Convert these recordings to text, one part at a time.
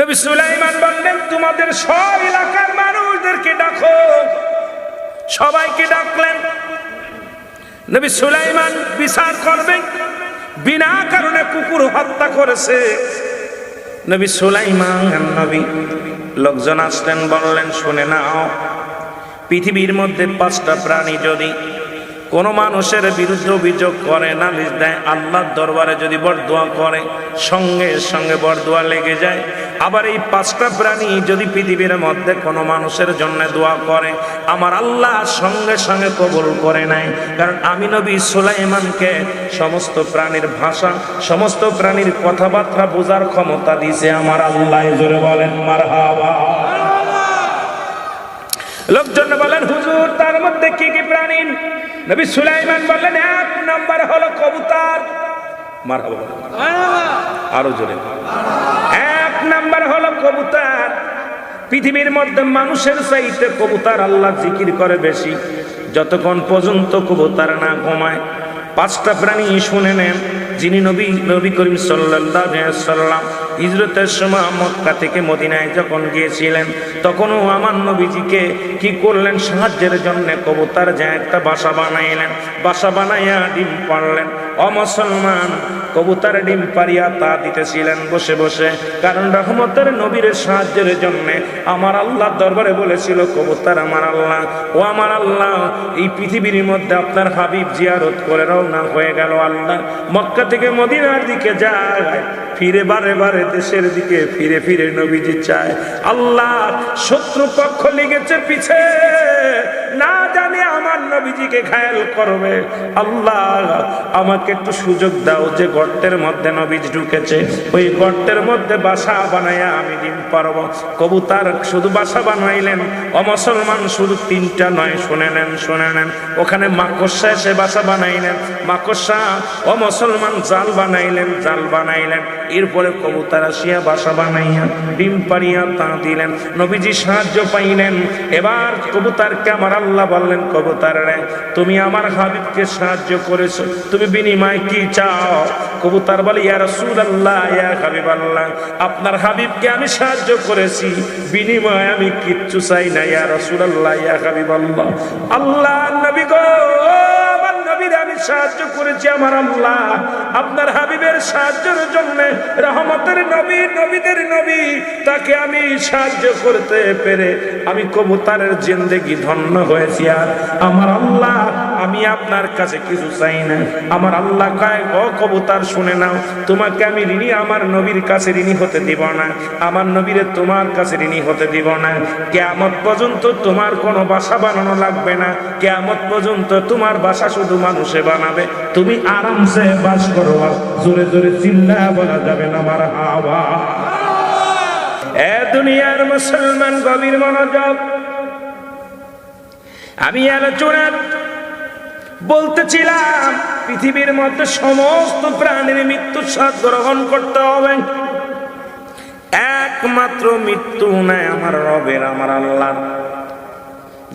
নবী সুলাইমান বললেন, তোমাদের সব এলাকার মানুষদেরকে ডাকো। সবাইকে ডাকলেন। নবী সুলাইমান বিচার করবেন, বিনা কারণে কুকুর হত্যা করেছে। নবী সুলাইমান নবী লোকজন আসলেন, বললেন, শুনে নাও, পৃথিবীর মধ্যে 5টা প্রাণী যদি কোনো মানুষের বিরুদ্ধে অভিযোগ করে, নালিশ দেয়, আল্লাহর দরবারে যদি বরদোয়া করে, সঙ্গে সঙ্গে বরদোয়া লেগে যায়। আবার এই 5টা প্রাণী যদি পৃথিবীর মধ্যে কোনো মানুষের জন্য দোয়া করে, আমার আল্লাহ সঙ্গে সঙ্গে কবুল করে নেয়। কারণ আমি নবী সুলাইমানকে সমস্ত প্রাণীর ভাষা, সমস্ত প্রাণীর কথাবার্তা বোঝার ক্ষমতা দিয়েছে আমার আল্লাহ। জোরে বলেন মারহাবা। লোকজন বলেন, হুজুর, তার মধ্যে কি কি প্রাণী? নবী সুলাইমান বললেন, 1 নম্বর হলো কবুতর। মারহাবা, আরো জোরে। 1 নম্বর হলো কবুতর। পৃথিবীর মধ্যে মানুষের চাইতে কবুতর আল্লাহ জিকির করে বেশি। যতক্ষণ পর্যন্ত কবুতর না ঘুমায়। 5টা প্রাণী শুনে নেন। যিনি নবী করিম সাল্লাল্লাহু আলাইহি ওয়াসাল্লাম হিজরতের সময় মক্কা থেকে মদিনায় যখন গিয়েছিলেন, তখনও আমার নবীজিকে কি করলেন? সাহায্যের জন্য কবুতর যা একটা বাসা বানাইলেন, বাসা বানাইয়া ডিম পাড়লেন। অমুসলমান, কবুতর ডিম পারিয়া তা দিতেছিলেন বসে বসে। কারণ রহমতের নবীর সাহায্যের জন্য আমার আল্লাহ দরবারে বলেছিল, কবুতর আমার আল্লাহ, ও আমার আল্লাহ, এই পৃথিবীর মধ্যে আপনার হাবিব জিয়ারত করে রওনা হয়ে গেল। আল্লাহ মক্কা থেকে মদিনার দিকে যায়, ফিরে বারে বারে দেশের দিকে ফিরে ফিরে নবীজি চায়। আল্লাহ শত্রু পক্ষ লেগেছে পিছে, না জানি আমার নবীজিকে ঘায়েল করবে। আল্লাহ আমাকে একটু সুযোগ দাও, যে গর্তের মধ্যে নবীজি ঢুকেছে, ওই গর্তের মধ্যে বাসা বানাইয়া আমি ডিম পারবো। কবুতর শুধু বাসা বানাইলেন। অমুসলমান, শুধু 3টা নয়, শুনে নেন, শুনে নেন। ওখানে মাকড়সা এসে বাসা বানাইলেন, মাকড়সা। অমুসলমান জাল বানাইলেন, জাল বানাইলেন। এরপরে কবুতর আসিয়া বাসা বানাইয়া ডিম পারিয়া তা দিলেন। নবীজি সাহায্য পাইলেন। এবার কবুতরকে আমার আল্লাহ বললেন, কবুতর রে, তুমি আমার হাবিবকে সাহায্য করেছো, তুমি বিনিময় কি চাও? কবুতর বলে, ইয়া রাসূলুল্লাহ, ইয়া হাবিবাল্লাহ, আপনার হাবিবকে আমি সাহায্য করেছি, বিনিময় আমি কিচ্ছু চাই না। ইয়া রাসূলুল্লাহ, ইয়া হাবিবাল্লাহ, আল্লাহ নবী গো, আমার নবীর আমি সাহায্য করেছি আমার আল্লাহ আপনার হাবিবের সাহায্যের জন্য। রহমতের নবী, নবীদের নবী, তাকে আমি সাহায্য করতে পেরে আমি কবুতরের জিন্দেগি ধন্য হয়েছি। আর আমার আল্লাহ, আমি আপনার কাছে কিছু চাই না। আমার আল্লাহ কয়, ও কবুতর শুনে নাও, তোমাকে আমি ঋণী আমার নবীর কাছে ঋণী হতে দিব না, আমার নবীরে তোমার কাছে ঋণী হতে দিব না। কিয়ামত পর্যন্ত তোমার কোনো বাসা বানানো লাগবে না, কিয়ামত পর্যন্ত তোমার বাসা শুধু মানুষে বানাবে, তুমি আরামসে বাস করো। জোরে জোরে চিল্লা বলা যাবে না মারহাবা। এ দুনিয়ার মুসলমান, গভীর মনোযোগ। আমি আলোচনা বলতেছিলাম, পৃথিবীর মধ্যে সমস্ত প্রাণীর মৃত্যুর স্বাদ গ্রহণ করতে হবে। একমাত্র মৃত্যু নাই আমার রবের, আমার আল্লাহ,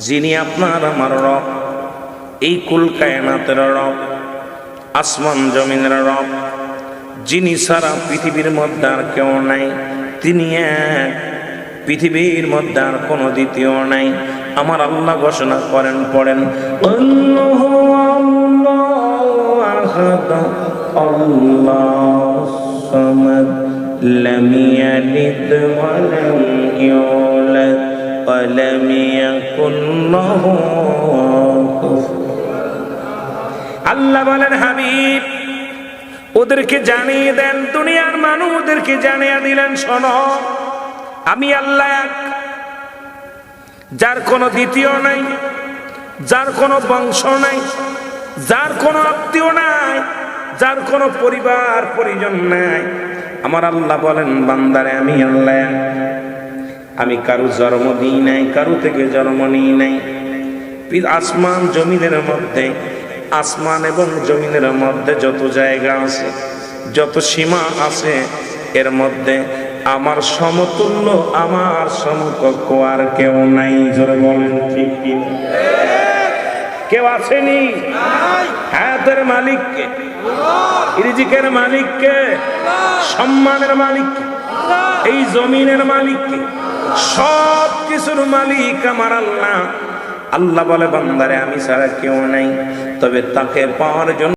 যিনি আপনার আমার রব, এই কুল কায়নাতের রব, আসমান জমিনের রব, যিনি সারা পৃথিবীর মধ্যে আর কেউ নাই। তিনি এক, পৃথিবীর মধ্যে আর কোনো দ্বিতীয় নাই। আমার আল্লাহ ঘোষণা করেন, পড়েন, আল্লাহু আল্লাহু আহাদ আল্লাহুস সামাদ লাম ইয়ালিদ ওয়া লাম ইউলাদ ওয়া লাম ইয়াকুল লাহু কুফুওয়ান। আল্লাহ বলেন, হাবিব ওদেরকে জানিয়ে দেন, দুনিয়ার মানুষদেরকে জানিয়ে দিলেন, শোনো, আমি আল্লাহ এক, যার কোনো দ্বিতীয় নাই, যার কোনো বংশ নাই, যার কোনো আত্মীয় নাই, যার কোনো পরিবার পরিজন নাই। আমার আল্লাহ বলেন, বান্দারে, আমি আল্লাহ এক, আমি কারো জন্ম দিই নাই, কারো থেকে জন্ম নিই নাই। আসমান জমিনের মধ্যে, আসমান এবং জমিনের মধ্যে যত জায়গা আছে, যত সীমা আছে, এর মধ্যে আমার সমতুল্য, আমার সমকক্ষ আর কেউ নাই। জোরে বলেন ঠিক কি? কেউ আসেনি? হায়াতের মালিককে, রিজিকের মালিককে, সম্মানের মালিককে এই জমিনের মালিক কে? সব কিছুর মালিক আমার আল্লাহ। আল্লাহ বলে বান্দারে আমি ছাড়া কেউ নাই, তবে তাকে পাওয়ার জন্য